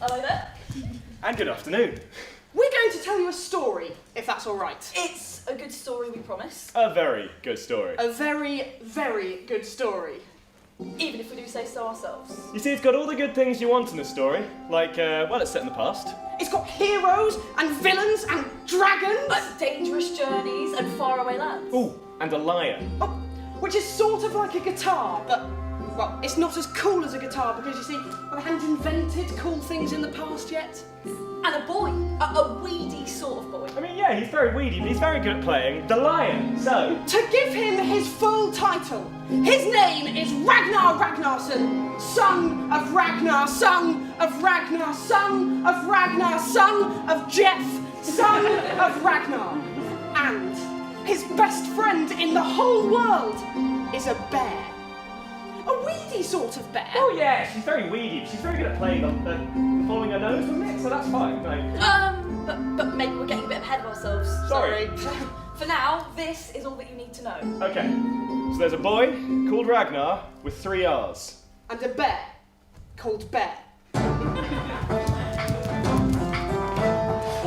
Hello there. And good afternoon. We're going to tell you a story, if that's all right. It's a good story, we promise. A very good story. A very, very good story. Even if we do say so ourselves. You see, it's got all the good things you want in a story. Like, well, it's set in the past. It's got heroes and villains and dragons. And dangerous journeys and faraway lands. Ooh, and a lion. Oh, which is sort of like a guitar, but, well, it's not as cool as a guitar because, you see, well, they hadn't invented cool things in the past yet. And a boy. A weedy sort of boy. I mean, yeah, he's very weedy, but he's very good at playing the lion. So, To give him his full title, his name is Ragnar Ragnarsson, son of Ragnar, son of Ragnar, son of Ragnar, son of Jeff, son of Ragnar. And his best friend in the whole world is a bear. A weedy sort of bear. oh yeah, she's very weedy, but she's very good at playing the following her nose, wasn't it? So that's fine. Like, But maybe we're getting a bit ahead of ourselves. Sorry. For now, this is all that you need to know. okay. So there's a boy called Ragnar with 3 R's. And a bear called Bear.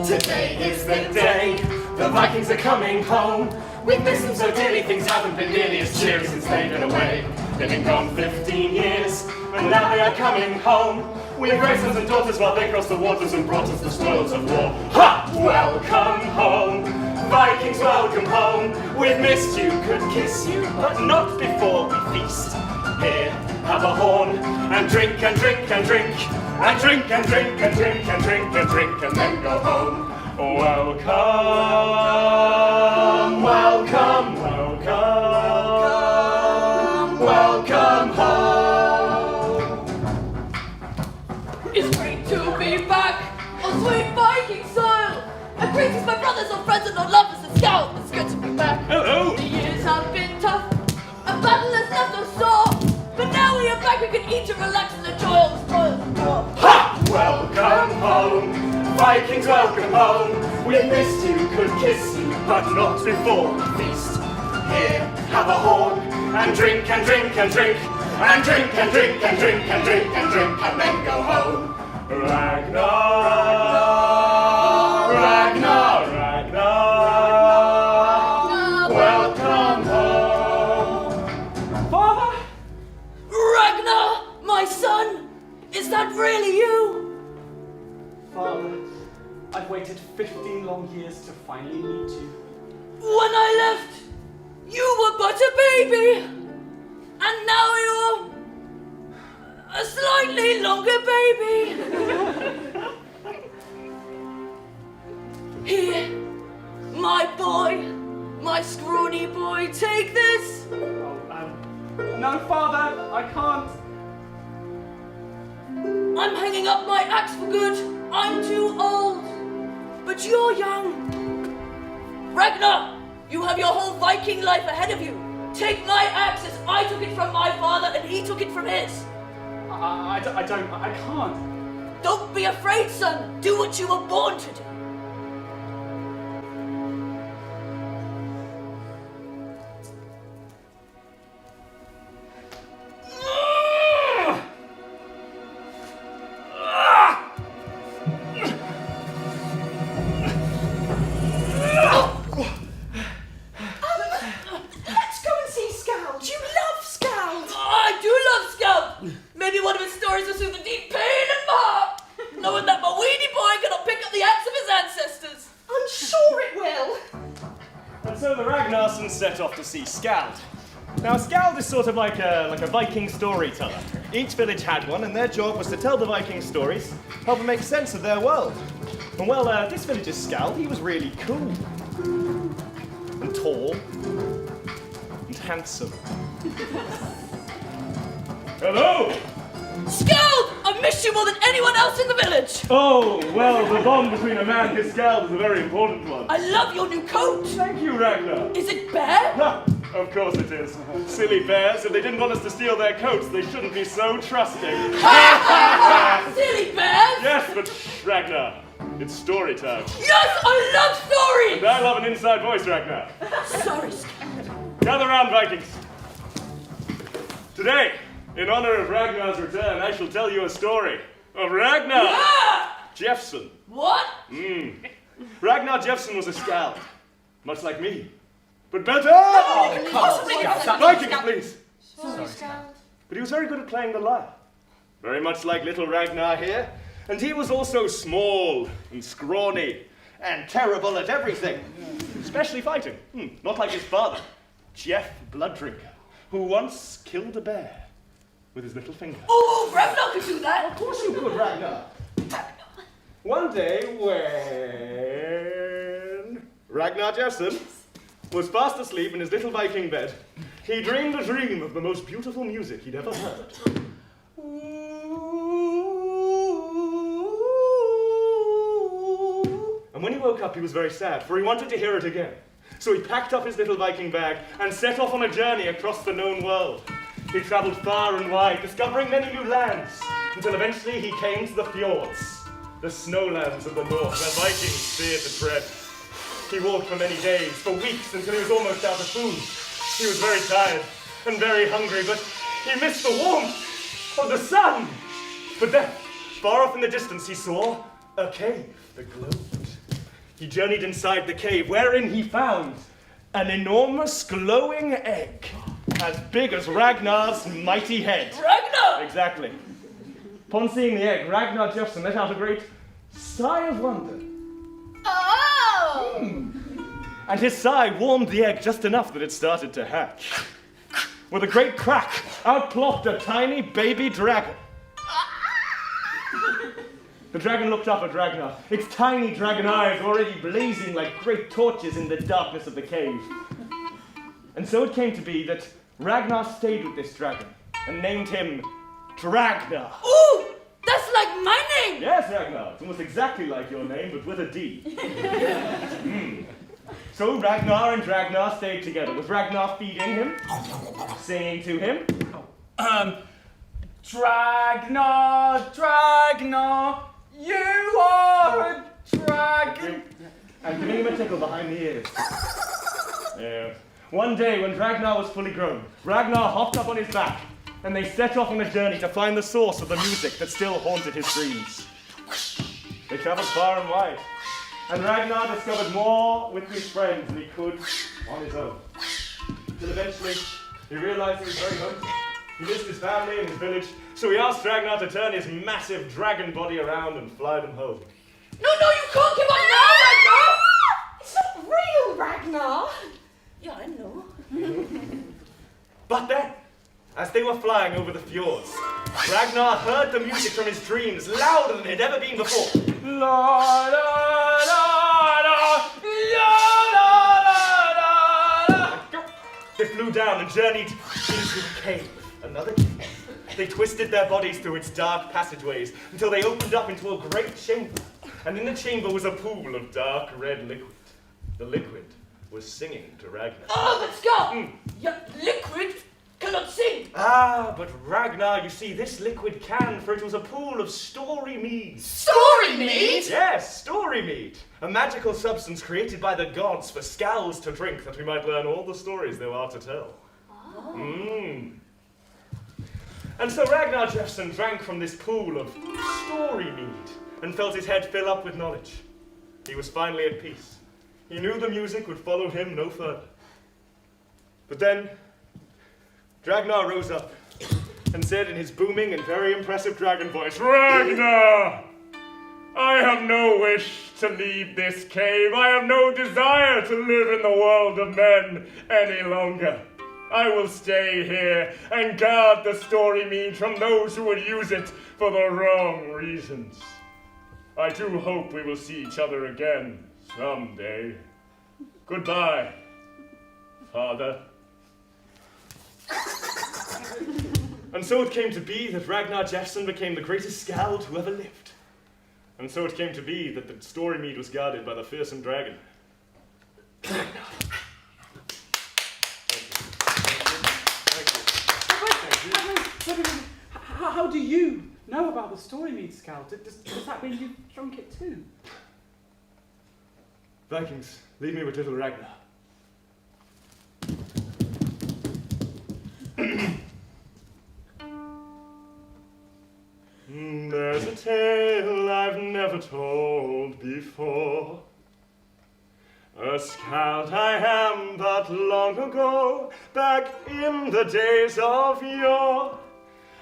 Today is the day the Vikings are coming home. We've missed them so dearly, things haven't been nearly as cheery since they've been away. They've been gone 15 years, and now they are coming home. We've raised sons and daughters while they crossed the waters and brought us the spoils of war. Ha! Welcome home, Vikings, welcome home. We've missed you, could kiss you, but not before we feast. Here, have a horn, and drink and drink and drink, and drink and drink and drink and drink and drink, and then go home. Welcome, welcome, welcome, welcome home. It's great to be back on sweet Viking soil. And greetings, my brothers and friends and our lovers and scouts. It's good to be back. Hello! The years have been tough. A battle has left us sore. But now we are back, we can eat and relax and enjoy all the spoils of war. Ha! Welcome home, Vikings, welcome home. We missed you, could kiss you, but not before we feast. Here, have a horn, and drink and drink and drink, and drink and drink and drink and drink and drink, and then go home. Ragnar, Ragnar, Ragnar, welcome home. Father? Ragnar, my son, is that really you? Father, I've waited 15 long years to finally meet you. When I left, you were but a baby. And now you're a slightly longer baby. Here, my boy, my scrawny boy, take this. Oh, no, Father, I can't. I'm hanging up my axe for good. I'm too old, but you're young. Ragnar, you have your whole Viking life ahead of you. Take my axe as I took it from my father and he took it from his. I can't. Don't be afraid, son. Do what you were born to do. Let's go and see Scald. You love Scald. I do love Scout. Maybe one of his stories will soothe the deep pain in my heart, knowing that my weedy boy cannot pick up the axe of his ancestors. I'm sure it will. And so the Ragnarssons set off to see Skald. Now, Skald is sort of like a Viking storyteller. Each village had one, and their job was to tell the Viking stories, help them make sense of their world. And well, this village's Skald, he was really cool. And tall. And handsome. Hello! Scout! I've missed you more than anyone else in the village. Oh, well, the bond between a man and his Skald is a very important one. I love your new coat. Thank you, Ragnar. Is it bear? Ha! Of course it is. Silly bears, if they didn't want us to steal their coats, they shouldn't be so trusting. Silly bears! Yes, but shh, Ragnar, it's story time. Yes, I love stories! And I love an inside voice, Ragnar. Sorry, Scout. Gather round, Vikings. Today, in honor of Ragnar's return, I shall tell you a story of Ragnar. Ah! Jeffson. What? Ragnar Jeffson was a skald, much like me, but better! Vikings, please! Sorry, Scout. But he was very good at playing the lyre, very much like little Ragnar here, and he was also small and scrawny and terrible at everything, especially fighting. Not like his father, Jeff Blooddrinker, who once killed a bear with his little finger. Oh, Ragnar could do that. Of course you could, Ragnar. One day when Ragnar Jeffson was fast asleep in his little Viking bed, he dreamed a dream of the most beautiful music he'd ever heard. And when he woke up, he was very sad, for he wanted to hear it again. So he packed up his little Viking bag and set off on a journey across the known world. He traveled far and wide, discovering many new lands, until eventually he came to the fjords, the snowlands of the north, where Vikings feared to tread. He walked for many days, for weeks, until he was almost out of food. He was very tired and very hungry, but he missed the warmth of the sun. But then, far off in the distance, he saw a cave that glowed. He journeyed inside the cave, wherein he found an enormous glowing egg, as big as Ragnar's mighty head. Ragnar! Exactly. Upon seeing the egg, Ragnar Jeffson let out a great sigh of wonder. Oh! And his sigh warmed the egg just enough that it started to hatch. With a great crack, out plopped a tiny baby dragon. The dragon looked up at Ragnar, its tiny dragon eyes already blazing like great torches in the darkness of the cave. And so it came to be that Ragnar stayed with this dragon and named him Dragnar. Ooh! That's like my name! Yes, Ragnar. It's almost exactly like your name, but with a D. So Ragnar and Dragnar stayed together, with Ragnar feeding him, singing to him. Dragnar, you are a dragon. And giving him a tickle behind the ears. Yeah. One day, when Ragnar was fully grown, Ragnar hopped up on his back, and they set off on a journey to find the source of the music that still haunted his dreams. They traveled far and wide, and Ragnar discovered more with his friends than he could on his own. Till eventually, he realized he was very homesick. He missed his family and his village, so he asked Ragnar to turn his massive dragon body around and fly them home. No, you can't give up now, Ragnar! It's not real, Ragnar. Yeah, I know. But then, as they were flying over the fjords, Ragnar heard the music from his dreams louder than it had ever been before. La, la, la, la, la, la, la, la. They flew down and journeyed into a cave, another cave. They twisted their bodies through its dark passageways until they opened up into a great chamber. And in the chamber was a pool of dark red liquid. The liquid was singing to Ragnar. Oh, but Scout! Your liquid cannot sing! Ah, but Ragnar, you see, this liquid can, for it was a pool of story mead. Story mead? Yes, story mead. A magical substance created by the gods for skalds to drink, that we might learn all the stories there are to tell. And so Ragnar Jeffson drank from this pool of story mead and felt his head fill up with knowledge. He was finally at peace. He knew the music would follow him no further. But then, Ragnar rose up and said in his booming and very impressive dragon voice, Ragnar! I have no wish to leave this cave. I have no desire to live in the world of men any longer. I will stay here and guard the story mead from those who would use it for the wrong reasons. I do hope we will see each other again someday. Goodbye, Father. And so it came to be that Ragnar Jeffson became the greatest skald who ever lived. And so it came to be that the story mead was guarded by the fearsome dragon. How do you know about the story mead, Scout? Does that mean you've drunk it too? Vikings, leave me with little Ragnar. There's a tale I've never told before. A scout I am but long ago, back in the days of yore.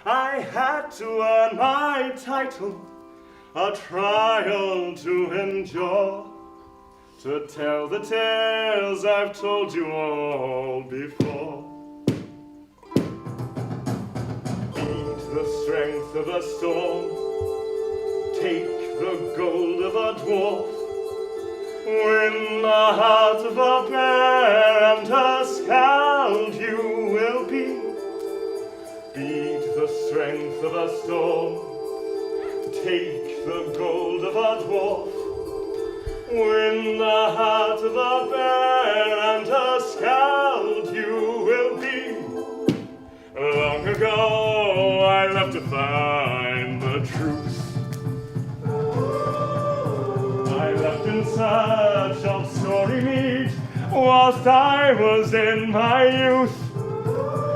I had to earn my title, a trial to endure, to tell the tales I've told you all before. Beat the strength of a storm, take the gold of a dwarf, win the heart of a bear, and a skald you will be. Beat the strength of a storm, take the gold of a dwarf, win the heart of a bear, and a skald you will be. Long ago I left to find the truth. I left in search of story meat, whilst I was in my youth.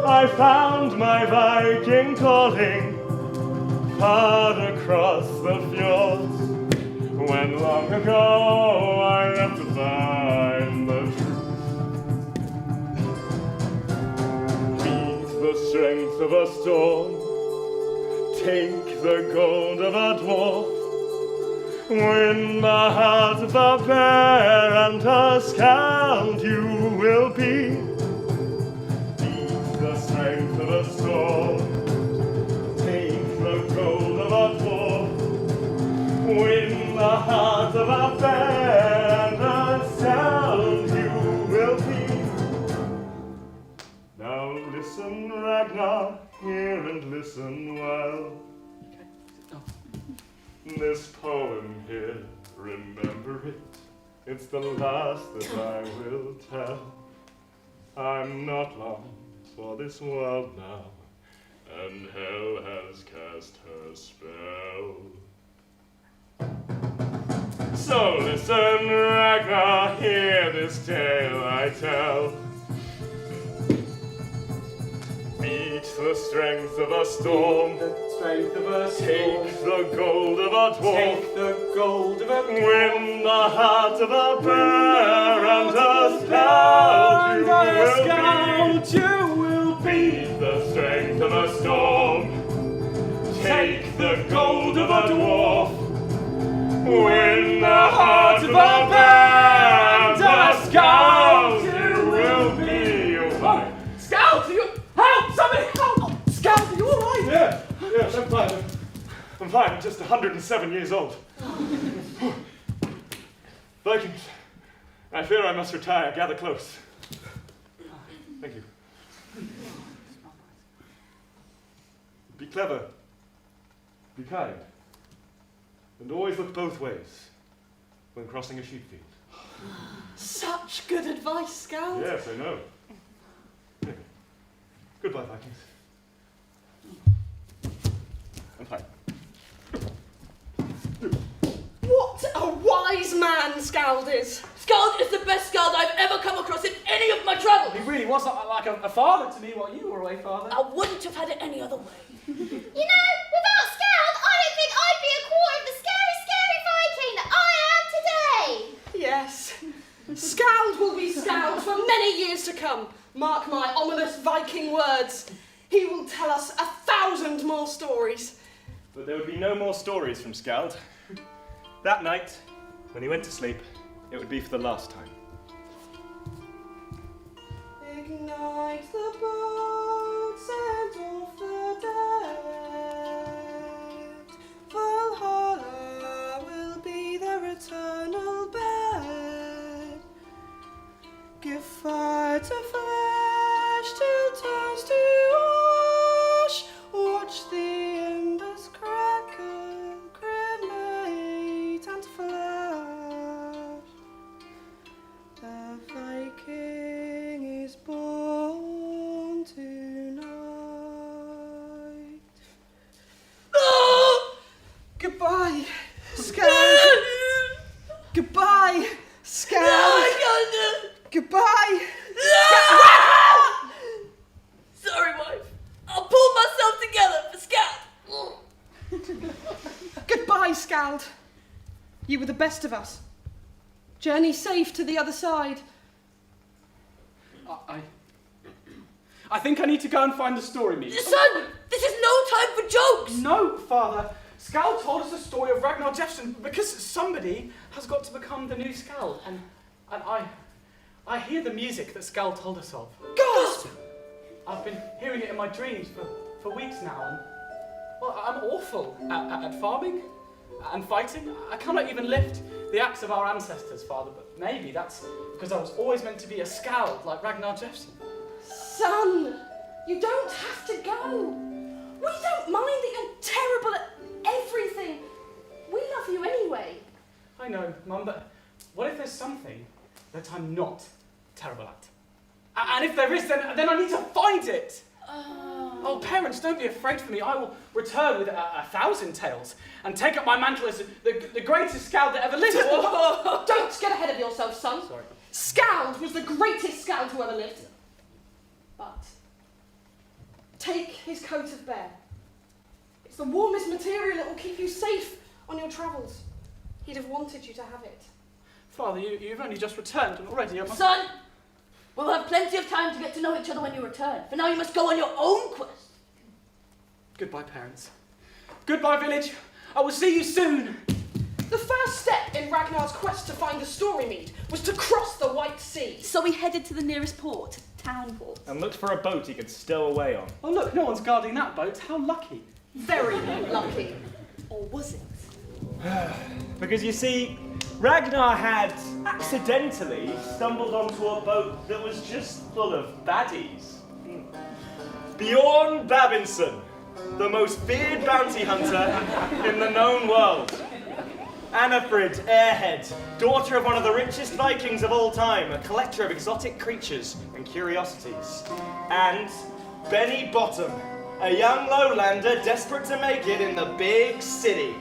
I found my Viking calling far across the fjords, when long ago I left to find the truth. Beat the strength of a storm, take the gold of a dwarf, win the heart of a bear, and a skald you will be. Beat the strength of a storm, take the gold of a dwarf, win the heart of a bear, and a skald you will be. Now listen, Ragnar, hear and listen well. This poem here, remember it, it's the last that I will tell. I'm not long for this world now, and hell has cast her spell. So listen, Ragnar, hear this tale I tell. Beat the strength of a storm, Strength of a take the gold of a dwarf, Take the gold of a win the heart of a bear, and a skald you will be. Beat the strength of a storm, take the gold of a dwarf, win the heart of a bear, and a skald you will be. You'll find. Skald, you help! Somebody help! Skald, are you all right? Yes, I'm fine. I'm fine. I'm just 107 years old. Vikings, I fear I must retire. Gather close. Thank you. Be clever. Be kind. And always look both ways when crossing a sheep field. Such good advice, Skald. Yes, I know. Goodbye, Vikings. I'm fine. What a wise man Skald is. Skald is the best Skald I've ever come across in any of my travels. He really was like a father to me while you were away, Father. I wouldn't have had it any other way. You know, without Skald, I don't think I'd be a quarter of the scary, scary Viking that I am today. Yes. Skald will be Skald for many years to come. Mark my ominous Viking words. He will tell us 1,000 more stories. But there would be no more stories from Skald. That night, when he went to sleep, it would be for the last time. Ignite the boat, send off the dead. Valhalla will be their eternal bed. Give fire to flesh till turns to ash. Watch the embers crackle, cremate and flash. The Viking is born tonight. Goodbye, Skald. Goodbye, Skald. Goodbye. Sorry, wife. I'll pull myself together for Skald. Goodbye, Skald. You were the best of us. Journey safe to the other side. I think I need to go and find the story mead. Son, this is no time for jokes. No, Father. Skald told us the story of Ragnar Jeffson because somebody has got to become the new Skald, and I hear the music that Skald told us of. Gasp! I've been hearing it in my dreams for weeks now, and well, I'm awful at farming and fighting. I cannot even lift the axe of our ancestors, Father, but maybe that's because I was always meant to be a Skald like Ragnar Jeffson. Son, you don't have to go. We don't mind that you're terrible at everything. We love you anyway. I know, Mum, but what if there's something that I'm not terrible at? And if there is, then I need to find it. Oh, parents, don't be afraid for me. I will return with 1,000 tales and take up my mantle as the greatest Skald that ever lived. Don't get ahead of yourself, son. Sorry. Skald was the greatest Skald who ever lived. But take his coat of bear. It's the warmest material that will keep you safe on your travels. He'd have wanted you to have it. Father, you've only just returned, and already I must... Son, we'll have plenty of time to get to know each other when you return. For now, you must go on your own quest. Goodbye, parents. Goodbye, village. I will see you soon. The first step in Ragnar's quest to find the story mead was to cross the White Sea. So we headed to the nearest port, town port. And looked for a boat he could stow away on. Oh, look, no one's guarding that boat. How lucky. Very lucky. Or was it? Because you see, Ragnar had accidentally stumbled onto a boat that was just full of baddies. Bjorn Babinson, the most feared bounty hunter in the known world. Annafrid Airhead, daughter of one of the richest Vikings of all time, a collector of exotic creatures and curiosities. And Benny Bottom, a young lowlander desperate to make it in the big city.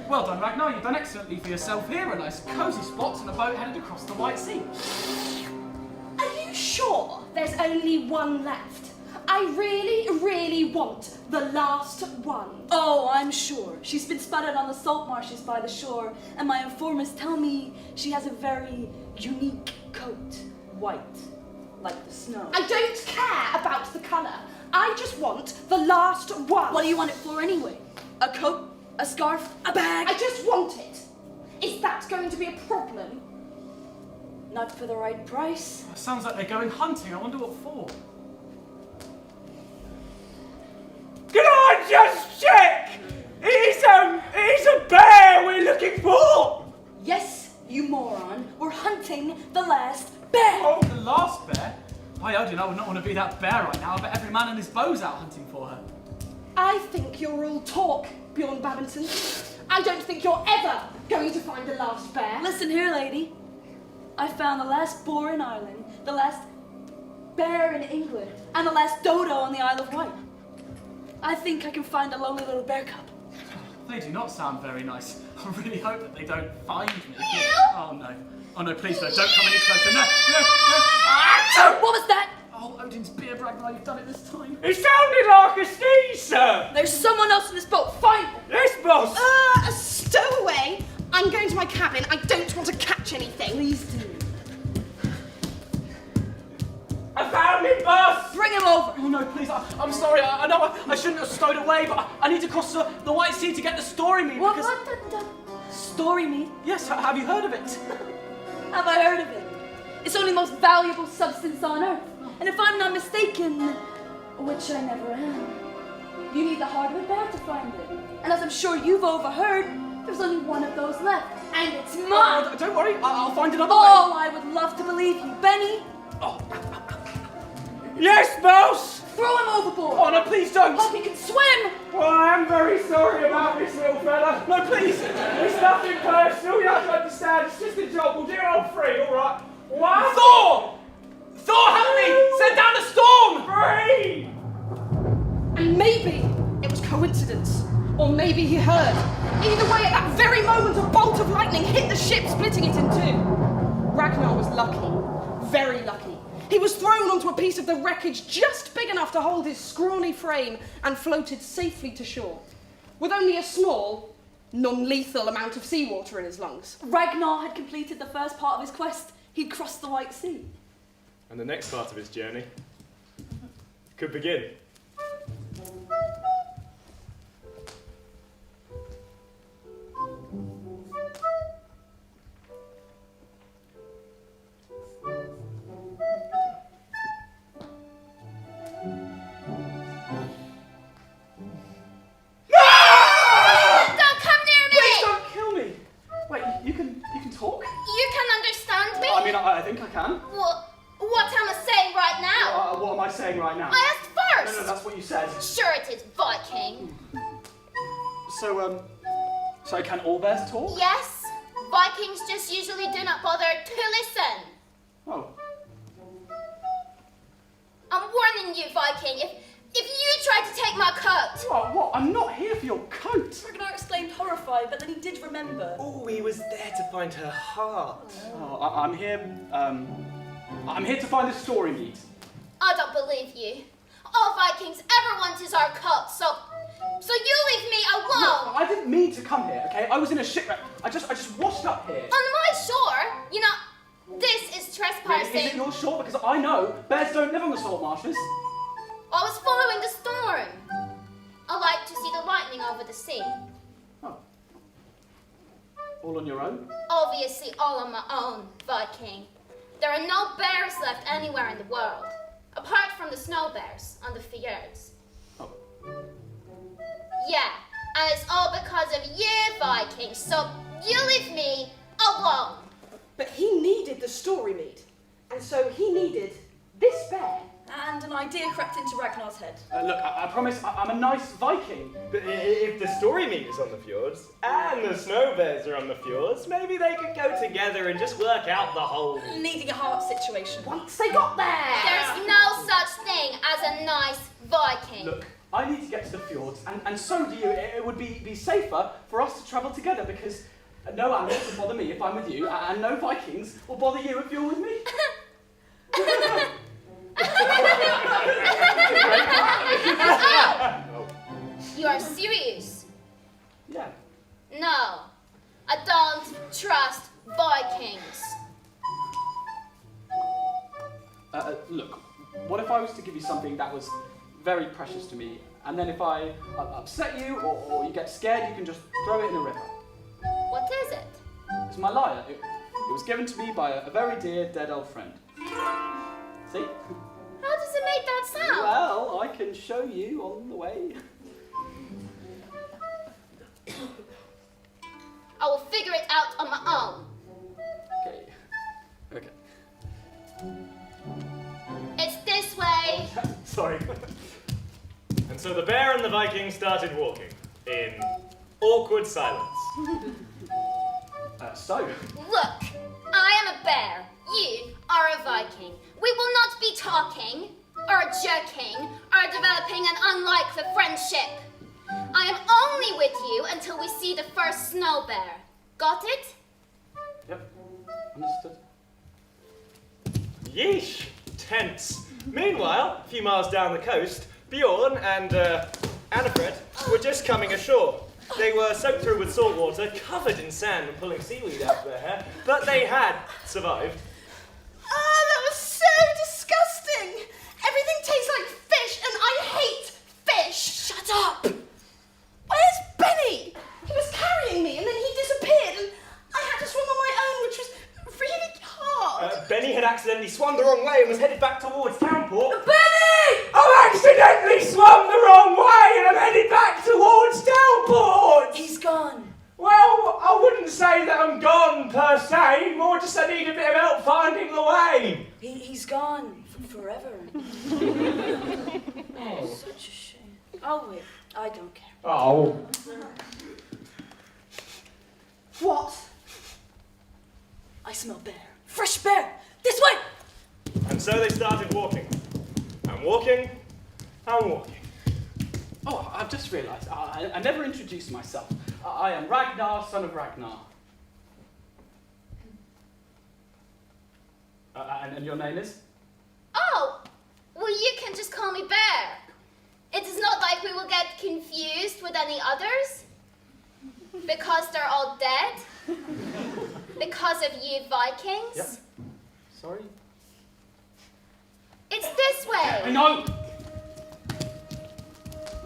Well done, Ragnar. You've done excellently for yourself here. A nice cosy spot on a boat headed across the White Sea. Are you sure there's only one left? I really, really want the last one. Oh, I'm sure. She's been spotted on the salt marshes by the shore, and my informers tell me she has a very unique coat. White, like the snow. I don't care about the colour. I just want the last one. What do you want it for anyway? A coat? A scarf? A bag? I just want it. Is that going to be a problem? Not for the right price. Sounds like they're going hunting. I wonder what for. Can I just check? It is a bear we're looking for! Yes, you moron. We're hunting the last bear. Oh, the last bear? By Odin, I would not want to be that bear right now. I bet every man and his bow's out hunting for her. I think you're all talk, Bjorn Babinson. I don't think you're ever going to find the last bear. Listen here, lady. I found the last boar in Ireland, the last bear in England, and the last dodo on the Isle of Wight. I think I can find a lonely little bear cub. They do not sound very nice. I really hope that they don't find me. Oh no. Oh no, please don't come any closer. No, no, no. Ah! What was that? Oh, Odin's beard, Ragnar, you've done it this time. It sounded like a sneeze, sir. There's someone else in this boat. Find them. Yes, boss. A stowaway. I'm going to my cabin. I don't want to catch anything. Please do. I found him, boss. Bring him over. Oh no, please, I'm sorry. I know I shouldn't have stowed away, but I need to cross the White Sea to get the story mead. What? Because... The story mead? Yes, have you heard of it? Have I heard of it? It's only the most valuable substance on earth. And if I'm not mistaken, which I never am, you need the heart of a bear to find it. And as I'm sure you've overheard, there's only one of those left. And it's mine! Oh, don't worry, I'll find another Oh, way. I would love to believe you. Benny, Yes, boss. throw him overboard. Oh no, please don't. Hope he can swim. Well, I am very sorry about this, little fella. No, please. It's nothing personal, you have to understand. It's just a job. We'll do it on free, all right? One. Thor! Thor, help me! Send down a storm! Three. And maybe it was coincidence. Or maybe he heard. Either way, at that very moment, a bolt of lightning hit the ship, splitting it in two. Ragnar was lucky. Very lucky. He was thrown onto a piece of the wreckage just big enough to hold his scrawny frame and floated safely to shore. With only a small, non-lethal amount of seawater in his lungs. Ragnar had completed the first part of his quest. He'd crossed the White Sea. And the next part of his journey could begin. Don't come near me! Please don't kill me! Wait, you can talk? You can understand me? I mean, I think I can. What am I saying right now? What am I saying right now? I asked first! No, that's what you said. Sure it is, Viking. So can all bears talk? Yes, Vikings just usually do not bother to listen. Oh. I'm warning you, Viking, if you try to take my coat. What? I'm not here for your coat. Ragnar exclaimed horrified, but then he did remember. Oh, he was there to find her heart. Oh, I'm here to find the story meat. I don't believe you. All Vikings ever want is our coat, so you leave me alone. No, I didn't mean to come here, okay? I was in a shipwreck. I just washed up here. On my shore, you know, this is trespassing. Is it your shore? Because I know bears don't live on the salt marshes. I was following the storm. I like to see the lightning over the sea. Oh. All on your own? Obviously all on my own, Viking. There are no bears left anywhere in the world, apart from the snow bears on the fjords. Oh. Yeah, and it's all because of you, Viking, so you leave me alone. But he needed the story mead, and so he needed this bear. And an idea crept into Ragnar's head. Look, I promise I'm a nice Viking. But if the story meat is on the fjords and the snow bears are on the fjords, maybe they could go together and just work out the whole... Needing a heart situation. Once they got there! There's no such thing as a nice Viking. Look, I need to get to the fjords, and so do you. It would be safer for us to travel together because no animals will bother me if I'm with you, and no Vikings will bother you if you're with me. You are serious? Yeah. No, I don't trust Vikings. Look, what if I was to give you something that was very precious to me, and then if I upset you or you get scared, you can just throw it in a river? What is it? It's my lyre. It was given to me by a very dear dead old friend. See? How does it make that sound? Well, I can show you on the way. I will figure it out on my own. Okay. It's this way. Sorry. And so the bear and the Viking started walking in awkward silence. Look, I am a bear. You are a Viking. We will not be talking, or joking, or developing an unlikely friendship. I am only with you until we see the first snow bear. Got it? Yep. Understood. Yeesh, tense. Meanwhile, a few miles down the coast, Bjorn and Annafred were just coming ashore. They were soaked through with salt water, covered in sand and pulling seaweed out of their hair, but they had survived. Ah, that was so disgusting! Everything tastes like fish, and I hate fish! Shut up! Where's Benny? He was carrying me, and then he disappeared, and I had to swim on my own, which was really hard. Benny had accidentally swum the wrong way and was headed back towards Townport. Benny! I've accidentally swum the wrong way and I'm headed back towards Townport! He's gone. Well, I wouldn't say that I'm gone per se, more just I need a bit of help finding the way. He's gone forever. Oh, such a shame. Oh, wait, I don't care. Oh. What? I smell bear. Fresh bear! This way! And so they started walking. And walking, and walking. Oh, I've just realised. I never introduced myself. I am Ragnar, son of Ragnar. And your name is? Oh, well, you can just call me Bear. It is not like we will get confused with any others. Because Because they're all dead? Because of you Vikings? Yep. Sorry? It's this way! I know!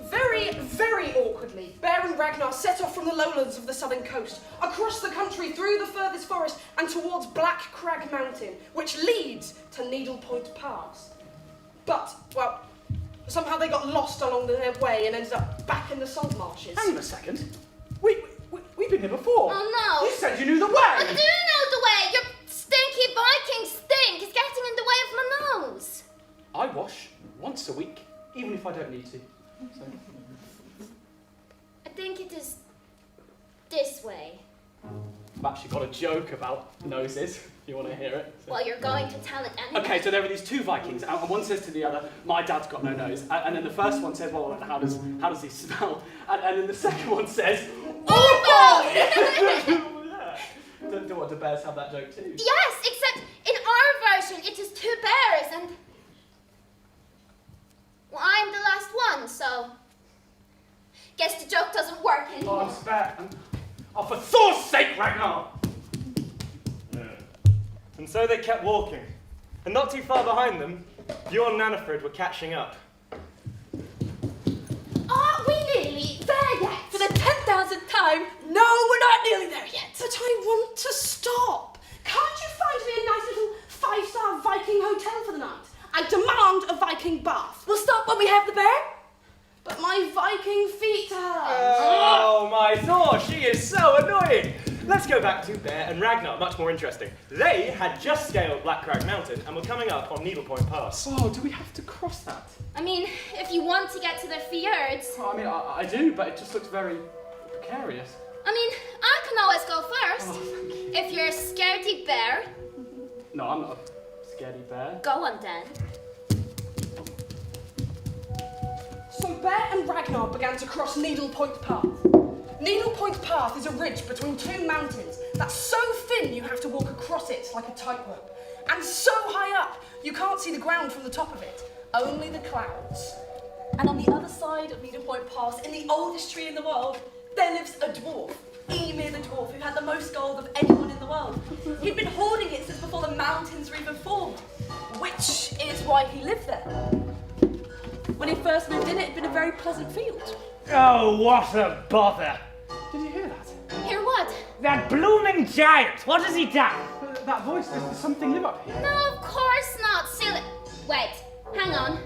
Very, very awkwardly, Bear and Ragnar set off from the lowlands of the southern coast, across the country, through the furthest forest, and towards Black Crag Mountain, which leads to Needle Point Pass. But, well, somehow they got lost along their way and ended up back in the salt marshes. Hang on a second. We've been here before. Oh no! You said you knew the way! I do know the way! Your stinky Viking stink is getting in the way of my nose! I wash once a week, even if I don't need to. So. I think it is this way. I've actually got a joke about noses, if you want to hear it. So. Well, you're going to tell it anyway. Okay, so there are these two Vikings, and one says to the other, "My dad's got no nose," and then the first one says, "Well, how does he smell?" And then the second one says, "Oh boy!" Yeah. Do bears have that joke too? Yes, except in our version, it is two bears, and well, I'm the last one, so guess the joke doesn't work anymore. Oh, I'm spare. Oh, for Thor's sake, Ragnar! And so they kept walking. And not too far behind them, Bjorn and Annifrid were catching up. Are we nearly there yet? For the 10,000th time, no, we're not nearly there yet. But I want to stop. Can't you find me a nice little five-star Viking hotel for the night? I demand a Viking bath. We'll stop when we have the bear. But my Viking feet hurt. Oh, my Thor, she is so annoying. Let's go back to Bear and Ragnar, much more interesting. They had just scaled Black Crag Mountain and were coming up on Needle Point Pass. Oh, do we have to cross that? I mean, if you want to get to the fjords. Oh, I mean, I do, but it just looks very precarious. I mean, I can always go first. Oh, thank you. If you're a scaredy bear, No, I'm not a scaredy bear. go on then. So Bear and Ragnar began to cross Needle Point Path. Needle Point Path is a ridge between two mountains that's so thin you have to walk across it like a tightrope. And so high up, you can't see the ground from the top of it, only the clouds. And on the other side of Needle Point Pass, in the oldest tree in the world, there lives a dwarf, Ymir the dwarf, who had the most gold of anyone in the world. He'd been hoarding it since before the mountains were even formed, which is why he lived there. When he first moved in, it had been a very pleasant field. Oh, what a bother! Did you hear that? Hear what? That blooming giant! What has he done? That voice, does something live up here? No, of course not, silly. Wait, hang on.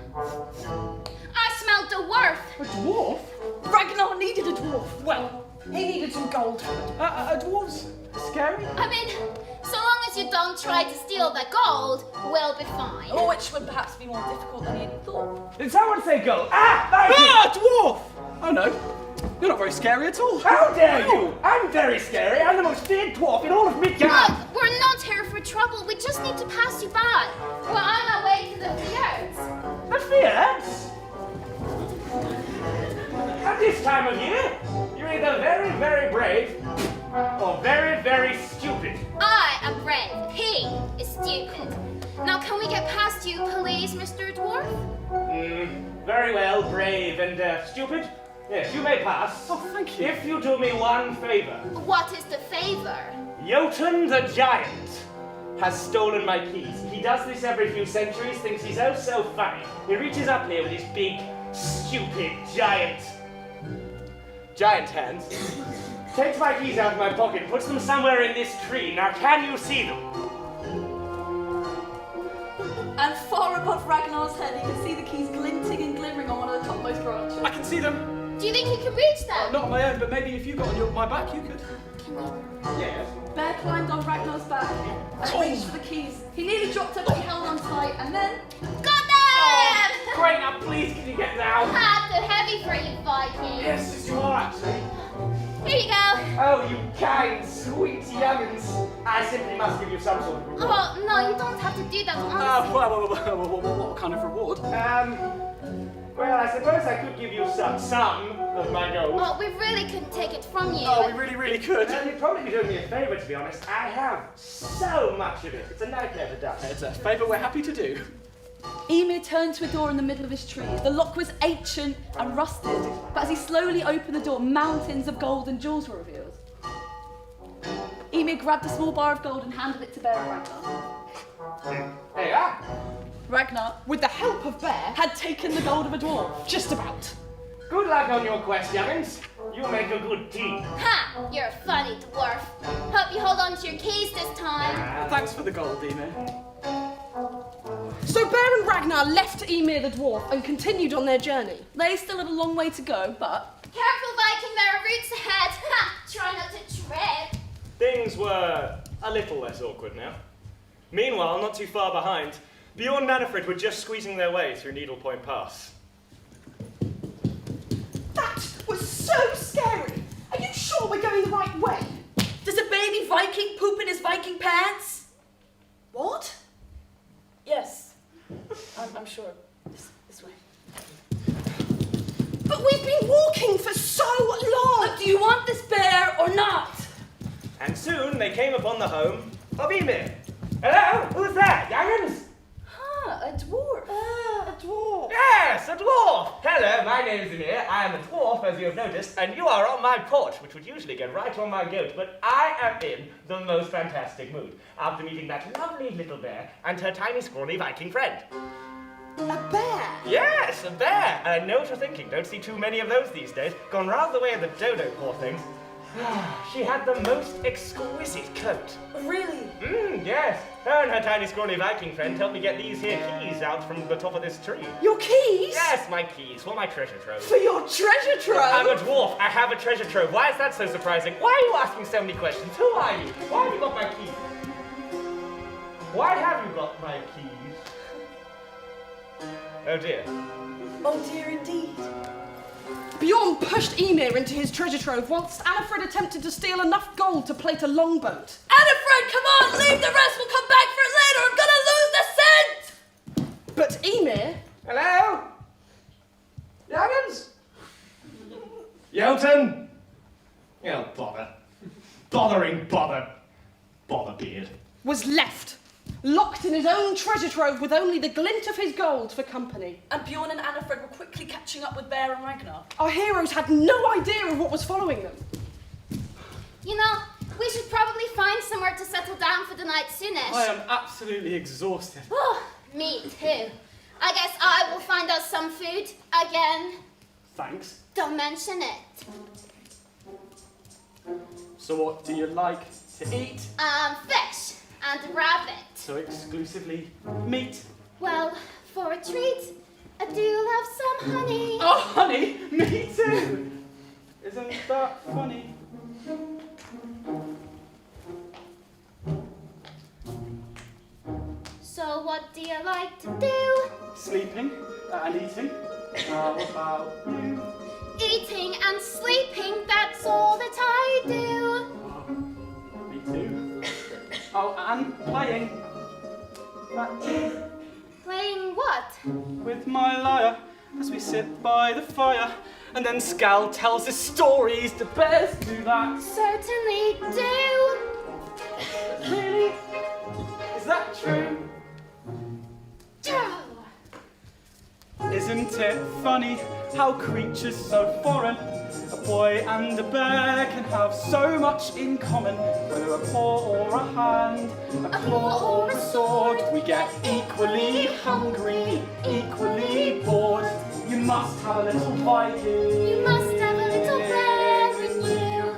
I smelled a dwarf. A dwarf? Ragnar needed a dwarf. Well, he needed some gold. A dwarf's scary? I mean, so long as you don't try to steal the gold, we'll be fine. Or which would perhaps be more difficult than he had thought. Did someone say go? Ah, Viking! Ah, dwarf! Oh no, you're not very scary at all. How dare you! I'm very scary. I'm the most feared dwarf in all of Midgard. Look, we're not here for trouble. We just need to pass you by. We're on our way to the fjords. The fjords? At this time of year, you're either very, very brave or very, very stupid. I am brave. He is stupid. Now, can we get past you, please, Mr. Dwarf? Very well, brave and stupid. Yes, you may pass. Oh, thank you. If you do me one favor. What is the favor? Jotun the Giant has stolen my keys. He does this every few centuries, thinks he's oh so funny. He reaches up here with his big, stupid, giant hands, takes my keys out of my pocket, puts them somewhere in this tree. Now, can you see them? And far above Ragnar's head, you can see the keys glinting and glimmering on one of the topmost branches. I can see them. Do you think you can reach them? Not on my own, but maybe if you got on my back, you could. Can you? Yes. Bear climbed on Ragnar's back and reached for the keys. He nearly dropped them, but he held on tight, and then... Got them! Great, now please can you get down? Ah, too heavy for you, Viking. Yes, yes you are actually. Here you go. Oh, you kind, sweet young'uns. I simply must give you some sort of reward. Oh, no, you don't have to do that, honestly. What kind of reward? Well, I suppose I could give you some of my gold. Oh, we really couldn't take it from you. Oh, we really, really could. And you'd probably be doing me a favour, to be honest. I have so much of it. It's a nightmare to dust. It's a favour we're happy to do. Ymir turned to a door in the middle of his tree. The lock was ancient and rusted, but as he slowly opened the door, mountains of gold and jewels were revealed. Ymir grabbed a small bar of gold and handed it to Bear and Ragnar. There you are. Ragnar, With the help of Bear, had taken the gold of a dwarf. just about. Good luck on your quest, young'uns. You make a good team. Ha! You're a funny dwarf. Hope you hold on to your keys this time. Thanks for the gold, Ymir. So Bear and Ragnar left Ymir the dwarf and continued on their journey. They still had a long way to go, but Careful, Viking, there are roots ahead. Ha! Try not to trip. Things were a little less awkward now. Meanwhile, not too far behind, Bjorn and Annifrid were just squeezing their way through Needlepoint Pass. That was so scary. Are you sure we're going the right way? does a baby Viking poop in his Viking pants? What? Yes. I'm sure. This way. But we've been walking for so long. Do you want this bear or not? And soon they came upon the home of Ymir. Hello? Who's that, young'uns? A dwarf. A dwarf. Yes, a dwarf! Hello, my name is Ymir. I am a dwarf, as you have noticed, and you are on my porch, which would usually get right on my goat, but I am in the most fantastic mood after meeting that lovely little bear and her tiny, scrawny Viking friend. A bear. Yes, a bear! And I know what you're thinking. Don't see too many of those these days. Gone rather the way of the dodo, poor things. She had the most exquisite coat. Really? Yes. Her and her tiny, scrawny Viking friend helped me get these here keys out from the top of this tree. Your keys? Yes, my keys for my treasure trove. For your treasure trove? I'm a dwarf. I have a treasure trove. Why is that so surprising? Why are you asking so many questions? Who are you? Why have you got my keys? Why have you got my keys? Oh dear. Oh dear, indeed. Bjorn pushed Ymir into his treasure trove whilst Annifrid attempted to steal enough gold to plate a longboat. Annifrid, come on, leave the rest. We'll come back for it later. I'm gonna lose the scent. But Ymir... Hello? Young'uns? Yelton? Oh, bother. Bothering bother. Bother beard. was left, locked in his own treasure trove with only the glint of his gold for company. And Bjorn and Annifrid were quickly catching up with Bear and Ragnar. Our heroes had no idea of what was following them. You know, we should probably find somewhere to settle down for the night soonish. I am absolutely exhausted. Oh, me too. I guess I will find us some food again. Thanks. Don't mention it. So what do you like to eat? Fish and rabbit. So exclusively meat. Well, for a treat, I do love some honey. Oh, honey, me too. Isn't that funny? So what do you like to do? Sleeping and eating. How about you? Eating and sleeping, that's all that I do. Me too. Oh, and playing. Playing what? With my lyre as we sit by the fire. And then Scal tells us stories. The bears do that. Certainly do. Really? Is that true? Joe. Isn't it funny how creatures so foreign, a boy and a bear, can have so much in common? Whether a paw or a hand, a claw or a sword, we get equally hungry, equally bored. You must have a little Viking. You must have a little bear in you.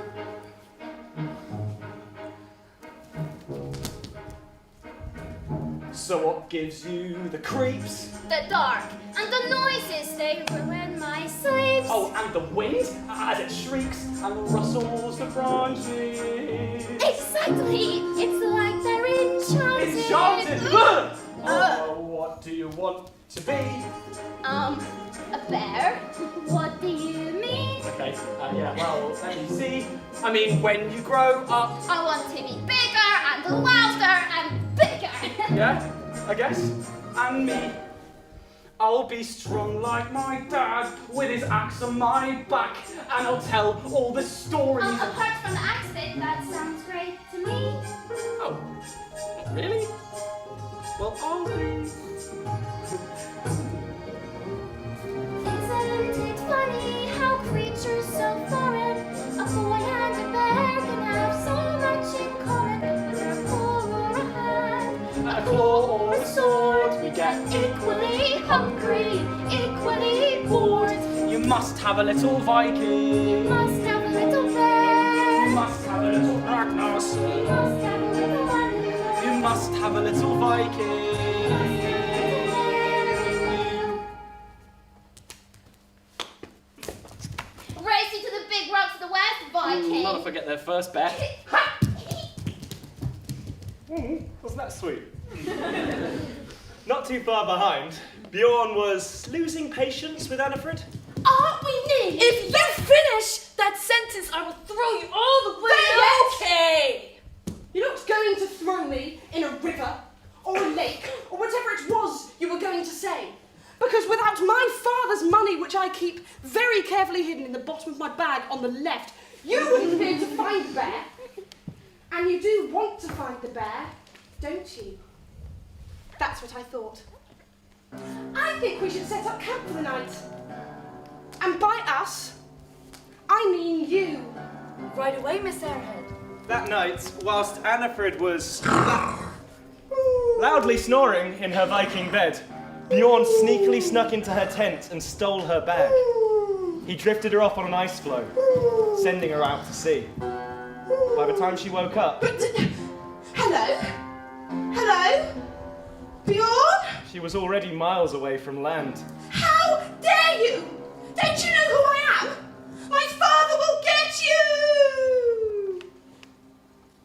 So what gives you the creeps? The dark and the noises, they ruin my sleep. Oh, and the wind as it shrieks and rustles the branches. Exactly. It's like they're enchanted. Enchanted! Oh, what do you want to be? A bear? What do you mean? Okay, yeah, well, let me see. I mean, when you grow up. I want to be bigger and louder and bigger. Yeah, I guess. And me. I'll be strong like my dad with his axe on my back, and I'll tell all the stories. Apart from the axe bit, that sounds great to me. Oh, really? Well, I'll be. Isn't it funny how creatures so foreign, a boy and a bear, can have so much in common? yet equally hungry, equally bored. You must have a little Viking. You must have a little bear. You must have a little Ragnarsson. You must have a little animal. You must have a little Viking. Race you to the big rocks of the west, Viking. Not forget their first bear. Wasn't that sweet? Not too far behind, Bjorn was losing patience with Annifrid. Aren't we near? If you finish that sentence, I will throw you all the way. Okay. You're not going to throw me in a river or a lake or whatever it was you were going to say. Because without my father's money, which I keep very carefully hidden in the bottom of my bag on the left, you wouldn't be able to find the bear. And you do want to find the bear, don't you? That's what I thought. I think we should set up camp for the night. And by us, I mean you. Right away, Miss Airhead. That night, whilst Annifrid was loudly snoring in her Viking bed, Bjorn sneakily snuck into her tent and stole her bag. He drifted her off on an ice floe, sending her out to sea. By the time she woke up, Hello? Hello? Bjorn? she was already miles away from land. How dare you? Don't you know who I am? My father will get you!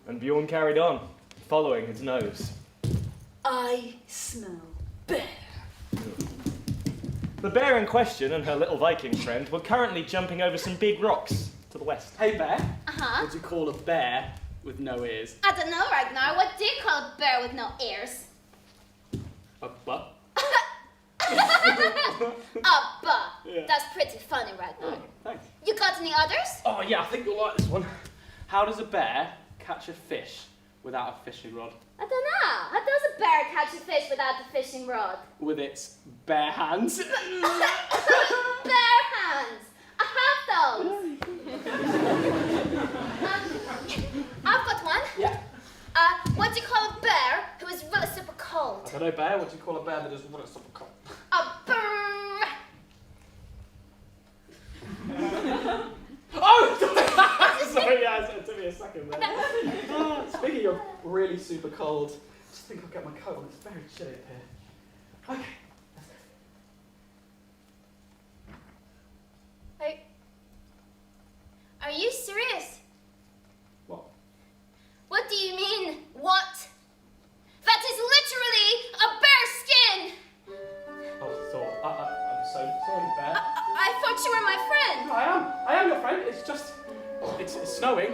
And Bjorn carried on, following his nose. I smell bear. The bear in question and her little Viking friend were currently jumping over some big rocks to the west. Hey, bear. Uh-huh. What do you call a bear with no ears? I don't know, Ragnar. What do you call a bear with no ears? A butt? A butt. Yeah. That's pretty funny, Ragnar. Thanks. You got any others? Oh, yeah, I think you'll like this one. How does a bear catch a fish without a fishing rod? I don't know. How does a bear catch a fish without a fishing rod? With its bare hands. Bare hands. I have those. I've got one. Yeah. What do you call a bear who is really super cold? I don't know, bear. What do you call a bear that doesn't want to stop a cold? A bear. Oh! Sorry, yeah, it took me a second there. Speaking of really super cold, just think I'll get my coat on. It's very chilly up here. Okay, let's go. Hey, are you serious? What? What do you mean, what? That is literally a bear skin! Oh, Thor, I'm so sorry, bear. I thought you were my friend. I am your friend. It's just, it's snowing,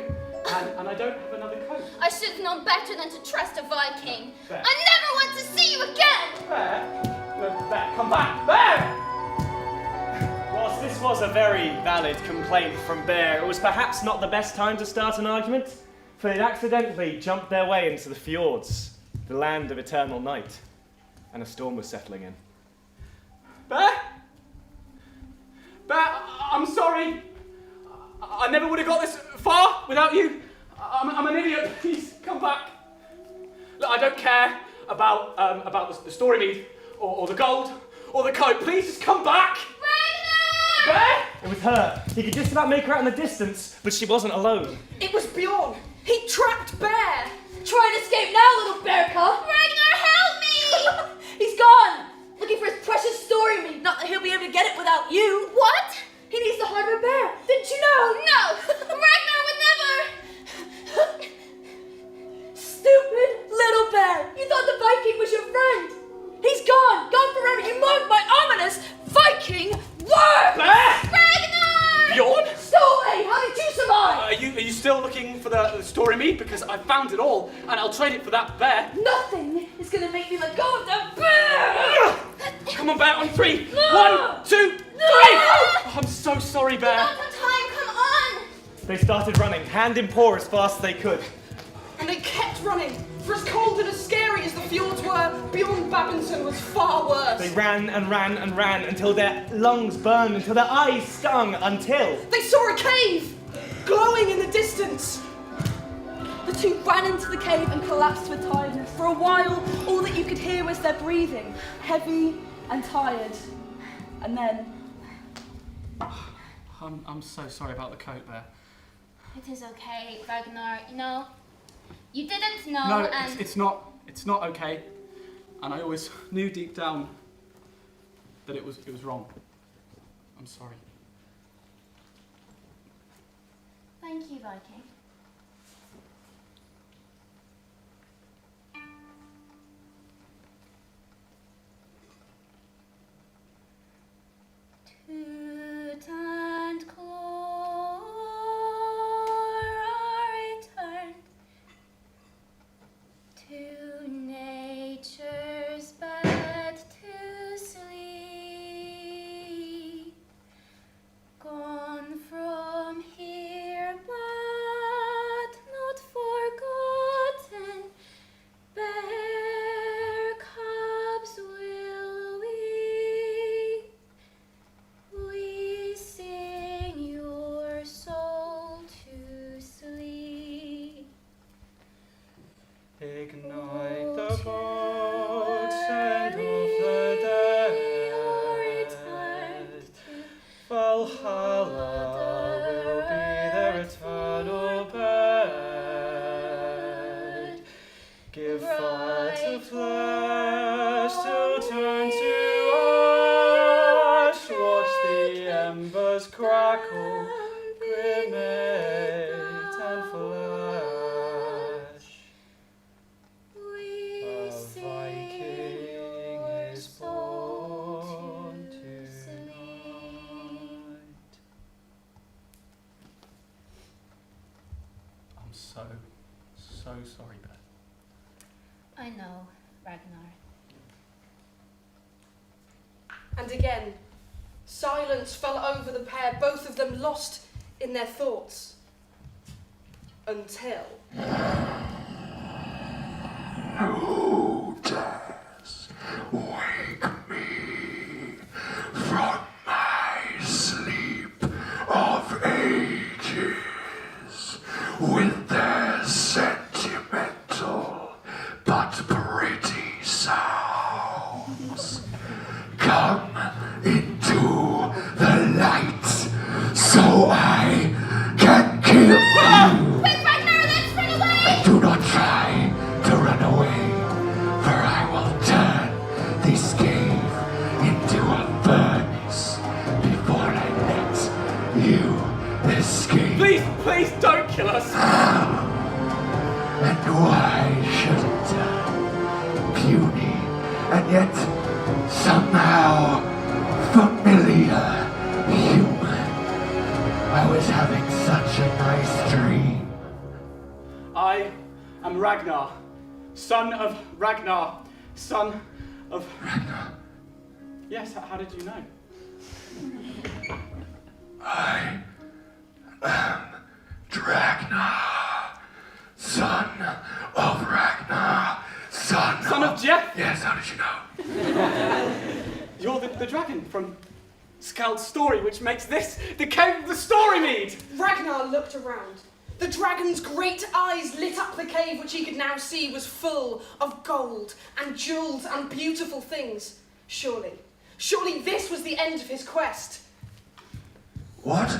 and I don't have another coat. I should have known better than to trust a Viking. Bear. I never want to see you again! Bear? No, bear, come back! Bear! Whilst this was a very valid complaint from Bear, it was perhaps not the best time to start an argument, for they'd accidentally jumped their way into the fjords, the land of eternal night, and a storm was settling in. Bear? Bear, I'm sorry. I never would have got this far without you. I'm an idiot. Please come back. Look, I don't care about the story mead or the gold or the coat. Please just come back. Ragnar! Bear? It was her. He could just about make her out in the distance, but she wasn't alone. It was Bjorn. He trapped Bear. Try and escape now, little bear cub. Ragnar, help me! He's gone. Looking for his precious story meat. Not that he'll be able to get it without you. What? He needs to harbor a bear. Didn't you know? No! Ragnar would never! Stupid little bear. You thought the Viking was your friend. He's gone. Gone forever. You mocked my ominous Viking word. Bear? Ragnar! Bjorn? Stowaway, how did you survive? Are you still looking for the story mead? Because I found it all, and I'll trade it for that bear. Nothing is going to make me let go of that bear. Come on, Bear, on three. No! 1, 2, 3! No! Oh, I'm so sorry, Bear. Not the time, come on! They started running, hand in paw, as fast as they could. And they kept running. For as cold and as scary as the fjords were, Bjorn Babington was far worse. They ran and ran and ran until their lungs burned, until their eyes stung, until... They saw a cave, glowing in the distance. The two ran into the cave and collapsed with tiredness. For a while, all that you could hear was their breathing, heavy and tired. And then... I'm so sorry about the coat there. It is okay, Ragnar. You know, you didn't know, No, and... it's not okay. And I always knew deep down that it was wrong. I'm sorry. Thank you, Viking. Toot and claw are returned to nature's bed to sleep, gone from here but not forgotten. Bear cubs will we sing your soul to sleep. Ignite the boats and of the dead. Valhalla will be their eternal bed. Give fire to flesh to turn to ash. Watch the embers crackle, cremate and flash. We A sing Viking your is soul born to tonight. I'm so sorry, Beth. I know, Ragnar. And again, silence fell over the pair, both of them lost in their thoughts. Until... Who dares wake me from my sleep of ages with their sentimental but pretty sounds? Come into the light so I can kill you. Quick, Ragnar, let's run away! Do not try to run away, for I will turn this cave into a furnace before I let you escape. Please don't kill us! And why shouldn't I? Puny, and yet somehow familiar human. I was having such a nice dream. I am Ragnar, son of Ragnar, son of... Ragnar, Yes, how did you know? I am Dragnar, son of Ragnar, Son of Jeff? Yes, how did you know? You're the dragon from Skald's story, which makes this the cave of the story mead! Ragnar looked around. The dragon's great eyes lit up the cave, which he could now see was full of gold and jewels and beautiful things. Surely this was the end of his quest. What?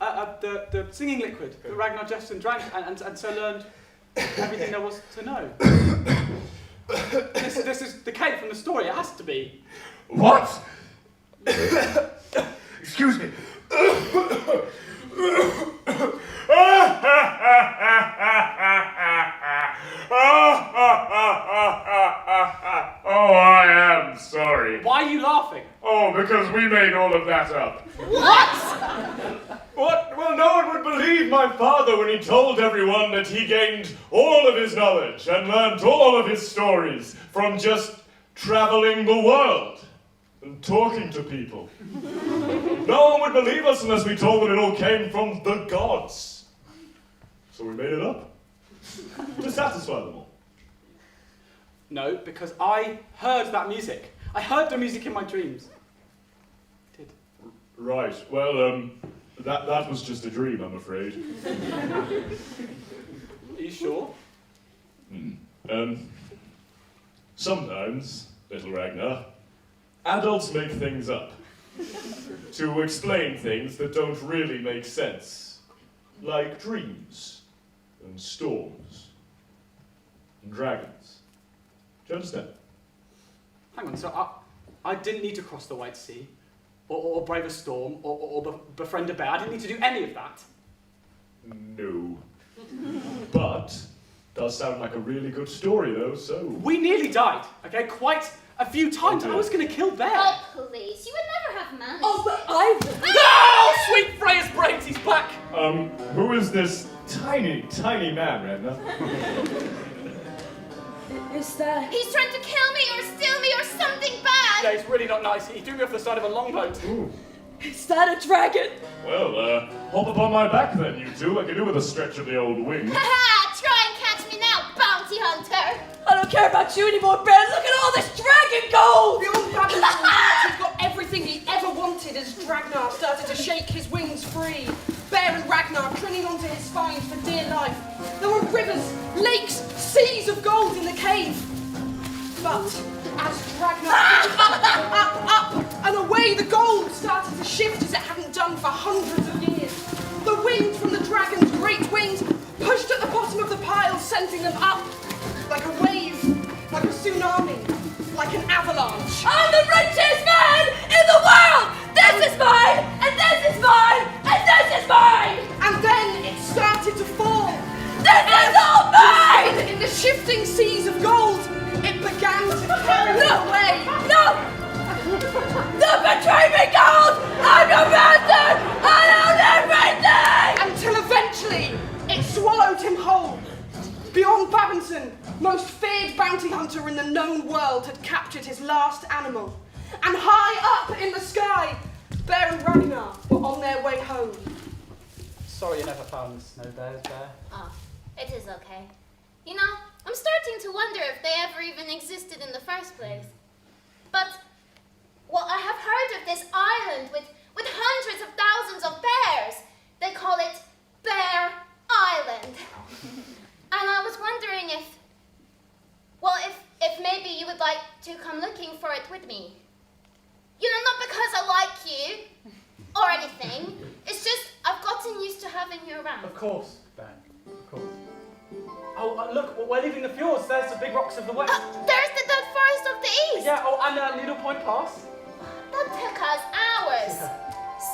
The singing liquid that Ragnar Jeffson drank and so learned everything there was to know. This is the cave from the story, it has to be. What? Excuse me. Oh, I am sorry. Why are you laughing? Oh, because we made all of that up. What? What? Well, no one would believe my father when he told everyone that he gained all of his knowledge and learned all of his stories from just traveling the world and talking to people. No one would believe us unless we told them it all came from the gods. So we made it up to satisfy them all. No, because I heard that music. I heard the music in my dreams. I did. Right. Well, that was just a dream, I'm afraid. you sure? Sometimes, little Ragnar, adults make things up to explain things that don't really make sense, like dreams and storms and dragons. Do you understand? Hang on, so I didn't need to cross the White Sea, or brave a storm, or befriend a bear. I didn't need to do any of that. No. But does sound like a really good story, though, so... We nearly died, okay? Quite a few times. Oh, I was going to kill Bear. Oh, please. You would never have managed. Oh, but I... No! Sweet Freya's brains, he's back! Who is this tiny man, Ragnar? Is that... He's trying to kill me or steal me or something bad. Yeah, it's really not nice. He threw me off the side of a longboat. Ooh. Is that a dragon? Well, hop up on my back then, you two. I can do with a stretch of the old wing. Haha! Try and catch me now, bounty hunter. I don't care about you anymore, Bear. Look at all this dragon gold! The old Babylon got everything he ever wanted as Ragnar started to shake his wings free. Bear and Ragnar clinging onto his spine for dear life. There were rivers, lakes, seas of gold in the cave. But as Ragnar up, and away, the gold started to shift as it hadn't done for hundreds of years. The wind from the dragon's great wings pushed at the bottom of the pile, sending them up like a wave, like a tsunami, like an avalanche. I'm the richest man in the world! This is mine, and this is mine, and this is mine! And then it started to fall. This is all mine! In the shifting seas of gold, it began to carry it away. No! Don't betray me, gold! I'm your master! I own everything! Until eventually, it swallowed him whole. Beyond Babington, most feared bounty hunter in the known world had captured his last animal. And high up in the sky, Bear and Ragnar were on their way home. Sorry you never found the snow bears, Bear. Oh, it is okay. You know, I'm starting to wonder if they ever even existed in the first place. But, well, I have heard of this island with hundreds of thousands of bears. They call it Bear Island. And I was wondering if maybe you would like to come looking for it with me. You know, not because I like you or anything. It's just I've gotten used to having you around. Of course, Bear. Of course. Oh, look, we're leaving the fjords. There's the big rocks of the west. There's the forest of the east. Yeah, oh, and Needle Point Pass. That took us hours.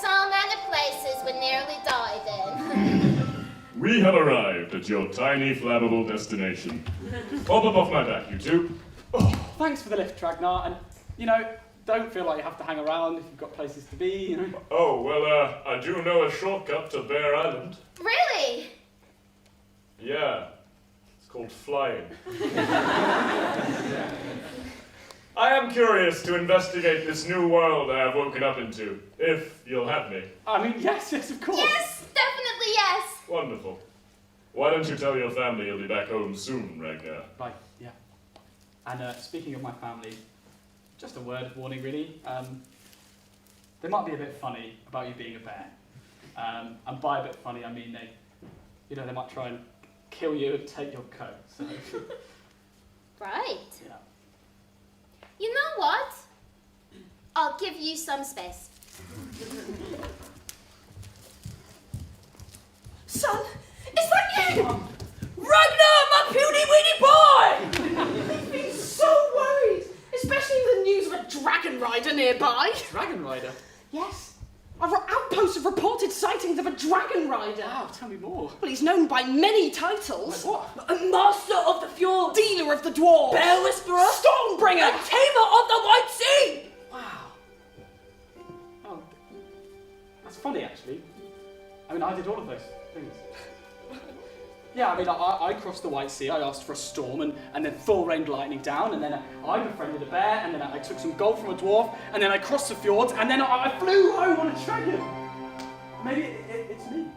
So many places we nearly died in. We have arrived at your tiny, flammable destination. Hop up off my back, you two. Oh, thanks for the lift, Ragnar. And, you know, don't feel like you have to hang around if you've got places to be, you know. Oh, well, I do know a shortcut to Bear Island. Really? Yeah, it's called flying. I am curious to investigate this new world I have woken up into, if you'll have me. I mean, yes, of course. Yes, definitely yes. Wonderful. Why don't you tell your family you'll be back home soon, Ragnar? Right, yeah. And speaking of my family, just a word of warning, really. They might be a bit funny about you being a bear. And by a bit funny, I mean they might try and kill you and take your coat. So, Right. yeah. You know what? I'll give you some space. Son, is that you? Ragnar, my puny weeny boy! I've been so worried, especially with the news of a dragon rider nearby. Dragon Rider? Yes. Our outposts have reported sightings of a dragon rider. Wow, tell me more. Well, he's known by many titles. Like what? A master of the fjord, Dealer of the dwarves. Bear Whisperer, Stormbringer. and Tamer of the White Sea! Wow. Oh, that's funny, actually. I mean, I did all of those things. Yeah, I mean, I crossed the White Sea, I asked for a storm, and then full rained lightning down, and then I befriended a bear, and then I took some gold from a dwarf, and then I crossed the fjords, and then I flew home on a dragon. Maybe it's me.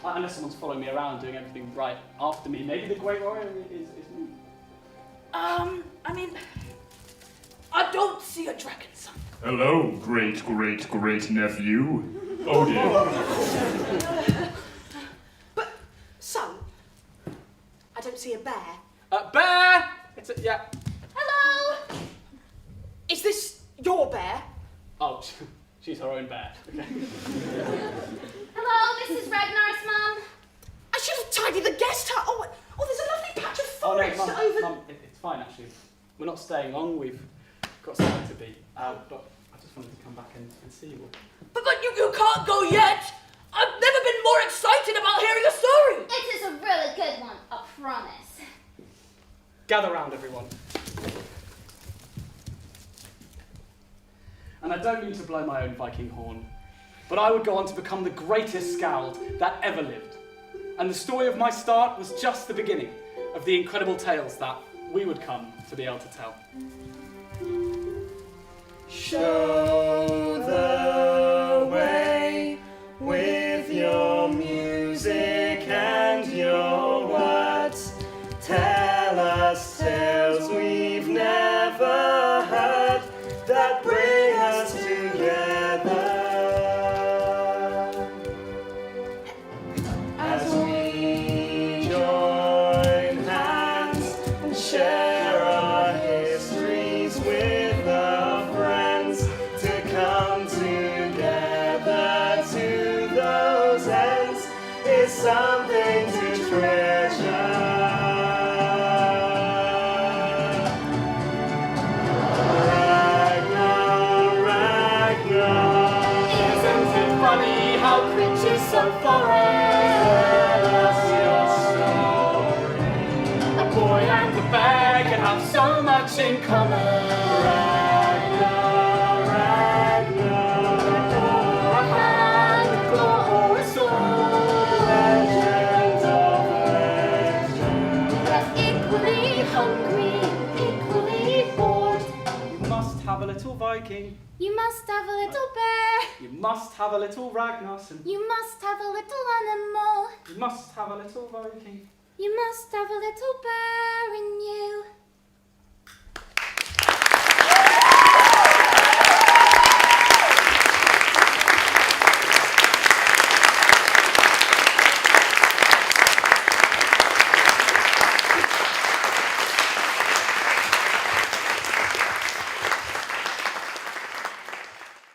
Unless someone's following me around doing everything right after me. Maybe the Great Warrior is me. I mean, I don't see a dragon, son. Hello, great nephew. Oh dear. But, son, I don't don't see a bear. Bear! It's a, yeah. Hello! Is this your bear? Oh, she's her own bear. Okay. Hello, this is Ragnar's mum. I should have tidied the guest house. Oh, there's a lovely patch of forest Mum, over... Mum, it's fine actually. We're not staying long. We've got somewhere to be. But I just wanted to come back and see you all. But you can't go yet. I've never been more excited about hearing a story. It is a really good one, I promise. Gather round, everyone. And I don't mean to blow my own Viking horn, but I would go on to become the greatest skald that ever lived. And the story of my start was just the beginning of the incredible tales that we would come to be able to tell. Show the way with your music and your words. Tell us tales we've never heard that bring us together. As we join hands and share our histories with our friends, to come together to those ends is something to treasure. So foreign, tell us your story. A boy and a bear can have so much in common. Ragnar, or a hand, a claw, or a sword. Legend of legend. But equally hungry, equally bored. You must have a little Viking. You must have a little bear. You must have a little Ragnarsson. You must have a little animal. You must have a little Viking. You must have a little bear in you.